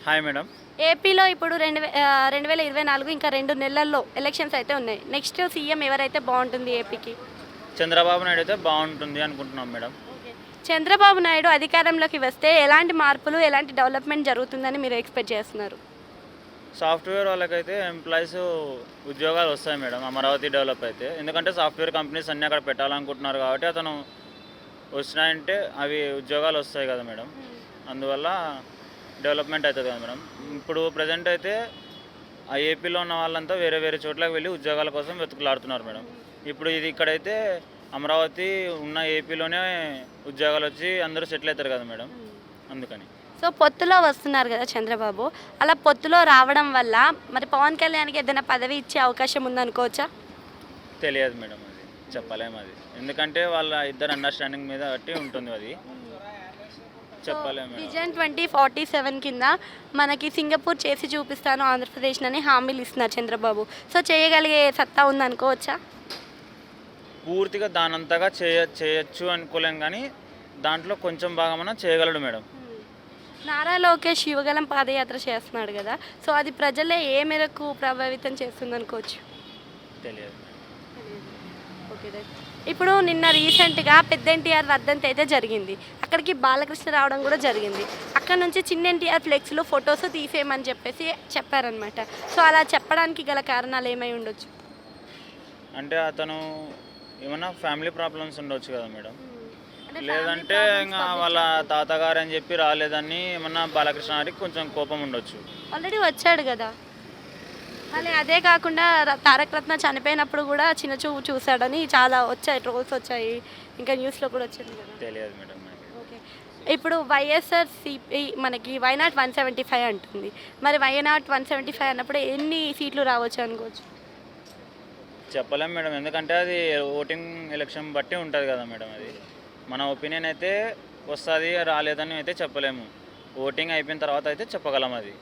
Hi madam. ఏపీలో ఇప్పుడు 2024 ఇంకా 2 నెలల్లో ఎలక్షన్స్ అయితే ఉన్నాయి. నెక్స్ట్ సీఎం ఎవరైతే బాగుంటుంది ఏపీకి? చంద్రబాబు నాయుడు అయితే బాగుంటుంది అనుకుంటున్నాం మేడం. చంద్రబాబు నాయుడు అధికారంలోకి వస్తే ఎలాంటి మార్పులు, ఎలాంటి డెవలప్మెంట్ జరుగుతుందని మీరు ఎక్స్పెక్ట్ చేస్తున్నారు? సాఫ్ట్వేర్ వాళ్ళకైతే ఎంప్లాయీస్ ఉద్యోగాలు వస్తాయి మేడం, అమరావతి డెవలప్ అయితే. ఎందుకంటే సాఫ్ట్వేర్ కంపెనీస్ అన్నీ అక్కడ పెట్టాలనుకుంటున్నారు కాబట్టి అతను వచ్చినాయంటే అవి ఉద్యోగాలు వస్తాయి కదా మేడం. అందువల్ల డెవలప్మెంట్ అవుతుంది కదా మేడం. ఇప్పుడు ప్రజెంట్ అయితే ఆ ఏపీలో ఉన్న వాళ్ళంతా వేరే వేరే చోట్లకి వెళ్ళి ఉద్యోగాల కోసం వెతుకులాడుతున్నారు మేడం. ఇప్పుడు ఇది ఇక్కడైతే అమరావతి ఉన్న ఏపీలోనే ఉద్యోగాలు వచ్చి అందరూ సెటిల్ అవుతారు కదా మేడం, అందుకని. సో పొత్తులో వస్తున్నారు కదా చంద్రబాబు, అలా పొత్తులో రావడం వల్ల మరి పవన్ కళ్యాణ్కి ఏదైనా పదవి ఇచ్చే అవకాశం ఉందనుకోవచ్చా? తెలియదు మేడం, అది చెప్పలేము. అది ఎందుకంటే వాళ్ళ ఇద్దరు అండర్స్టాండింగ్ మీద బట్టి ఉంటుంది, అది చెప్పలేము మేడం. విజన్ 2047 కింద మనకి సింగపూర్ చేసి చూపిస్తాను ఆంధ్రప్రదేశ్ అని హామీలు ఇస్తున్నారు చంద్రబాబు. సో చేయగలిగే సత్తా ఉందనుకోవచ్చా? పూర్తిగా దానంతగా చేయొచ్చు అనుకోలేం, కానీ దాంట్లో కొంచెం భాగమన్నా చేయగలడు మేడం. నారా లోకేష్ యువగలం పాదయాత్ర చేస్తున్నాడు కదా, సో అది ప్రజలే ఏ మేరకు ప్రభావితం చేస్తుంది అనుకోవచ్చు? తెలియదు. Okay right. ఇప్పుడు నిన్న రీసెంట్గా పెద్ద ఎన్టీఆర్ వర్ధంతి అయితే జరిగింది. అక్కడికి బాలకృష్ణ రావడం కూడా జరిగింది. అక్కడ నుంచి చిన్న ఎన్టీఆర్ ఫ్లెక్స్లో ఫొటోస్ తీసేయమని చెప్పేసి చెప్పారనమాట. సో అలా చెప్పడానికి గల కారణాలు ఏమై ఉండొచ్చు? అంటే అతను ఏమన్నా ఫ్యామిలీ ప్రాబ్లమ్స్ ఉండొచ్చు కదా మేడం. అంటే లేదంటే ఇంకా వాళ్ళ తాతగారు అని చెప్పి రాలేదని ఏమన్నా బాలకృష్ణ గారికి కొంచెం కోపం ఉండొచ్చు. ఆల్రెడీ వచ్చాడు కదా. మళ్ళీ అదే కాకుండా తారక రత్న చనిపోయినప్పుడు కూడా చిన్న చూపు చూశాడని చాలా వచ్చాయి, ట్రోల్స్ వచ్చాయి, ఇంకా న్యూస్లో కూడా వచ్చింది కదా. తెలియదు మేడం నాకు. ఓకే. ఇప్పుడు వైఎస్ఆర్సీపీ మనకి వైనాట్ 175 అంటుంది. మరి వైనాట్ 175 అన్నప్పుడు ఎన్ని సీట్లు రావచ్చు అనుకోవచ్చు? చెప్పలేం మేడం, ఎందుకంటే అది ఓటింగ్ ఎలక్షన్ బట్టి ఉంటుంది కదా మేడం. అది మన ఒపీనియన్ అయితే వస్తుంది, రాలేదని అయితే చెప్పలేము. ఓటింగ్ అయిపోయిన తర్వాత అయితే చెప్పగలం అది.